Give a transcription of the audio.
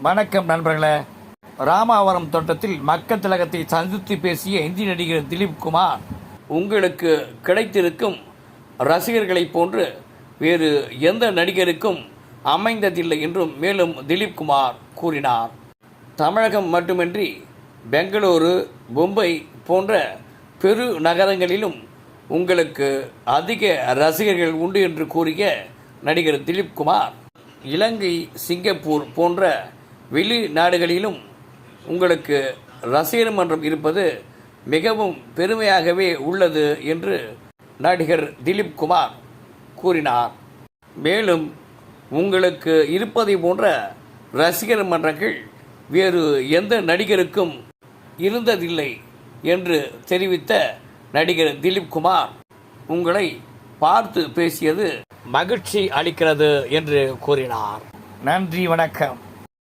வணக்கம் நண்பர்களே. ராமாவரம் தோட்டத்தில் மக்கள் திலகத்தை சந்தித்து பேசிய இந்தி நடிகர் திலீப் குமார், உங்களுக்கு கிடைத்திருக்கும் ரசிகர்களைப் போன்று வேறு எந்த நடிகருக்கும் அமைந்ததில்லை என்றும் மேலும் திலீப் குமார் கூறினார். தமிழகம் மட்டுமின்றி பெங்களூரு, மும்பை போன்ற பெரு நகரங்களிலும் உங்களுக்கு அதிக ரசிகர்கள் உண்டு என்று கூறிய நடிகர் திலீப் குமார், இலங்கை, சிங்கப்பூர் போன்ற வெளிநாடுகளிலும் உங்களுக்கு ரசிகர் மன்றம் இருப்பது மிகவும் பெருமையாகவே உள்ளது என்று நடிகர் திலீப் குமார் கூறினார். மேலும் உங்களுக்கு இருப்பதை போன்ற ரசிகர் மன்றங்கள் வேறு எந்த நடிகருக்கும் இருந்ததில்லை என்று தெரிவித்த நடிகர் திலீப் குமார், உங்களை பார்த்து பேசியது மகிழ்ச்சி அளிக்கிறது என்று கூறினார். நன்றி, வணக்கம்.